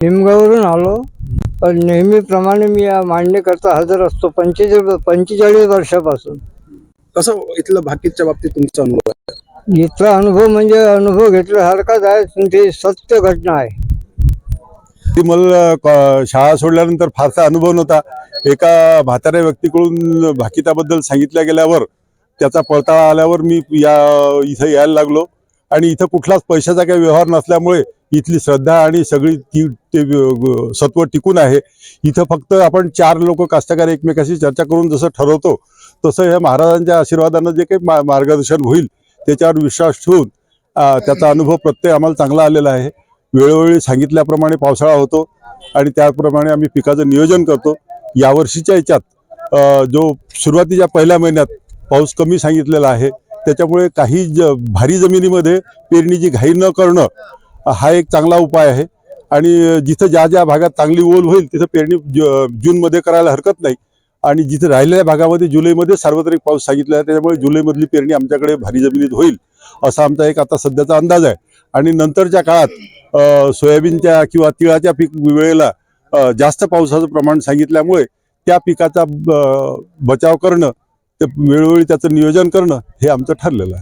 निमगावरून आलो, पण नेहमीप्रमाणे मी या मांडणीकरता हजर असतो 45 वर्षापासून. कसं इथलं भाकीतच्या बाबतीत तुमचा अनुभव आहे? इथला अनुभव म्हणजे अनुभव घेतल्यासारखाच आहे, पण ती सत्य घटना आहे. ती मला शाळा सोडल्यानंतर फारसा अनुभव नव्हता. एका म्हाताऱ्या व्यक्तीकडून भाकिताबद्दल सांगितल्या गेल्यावर त्याचा पडताळा आल्यावर मी इथं यायला लागलो आणि इथं कुठलाच पैशाचा काही व्यवहार नसल्यामुळे इथली श्रद्धा आणि सगळी ते सत्व टिकून आहे. इथं फक्त आपण 4 लोक कास्तकार एकमेकाशी चर्चा करून जसं ठरवतो तसं हे महाराजांच्या आशीर्वादानं जे काही मार्गदर्शन होईल त्याच्यावर विश्वास ठेवून त्याचा अनुभव प्रत्येक आम्हाला चांगला आलेला आहे. वेळोवेळी सांगितल्याप्रमाणे पावसाळा होतो आणि त्याप्रमाणे आम्ही पिकाचं नियोजन करतो. यावर्षीच्या याच्यात जो सुरुवातीच्या पहिल्या महिन्यात पाऊस कमी सांगितलेला आहे, त्याच्यामुळे काही भारी जमिनीमध्ये पेरणीची घाई न करणं हा एक चांगला उपाय आहे. आणि जिथं ज्या ज्या भागात चांगली ओल होईल तिथं पेरणी जूनमध्ये करायला हरकत नाही. आणि जिथे राहिलेल्या भागामध्ये जुलैमध्ये सार्वत्रिक पाऊस सांगितला आहे, त्याच्यामुळे जुलैमधली पेरणी आमच्याकडे भारी जमिनीत होईल असा आमचा एक आता सध्याचा अंदाज आहे. आणि नंतरच्या काळात सोयाबीनच्या किंवा तिळाच्या पीक वेळेला जास्त पावसाचं प्रमाण सांगितल्यामुळे त्या पिकाचा बचाव करणं, ते वेळोवेळी त्याचं नियोजन करणं हे आमचं ठरलेलं आहे.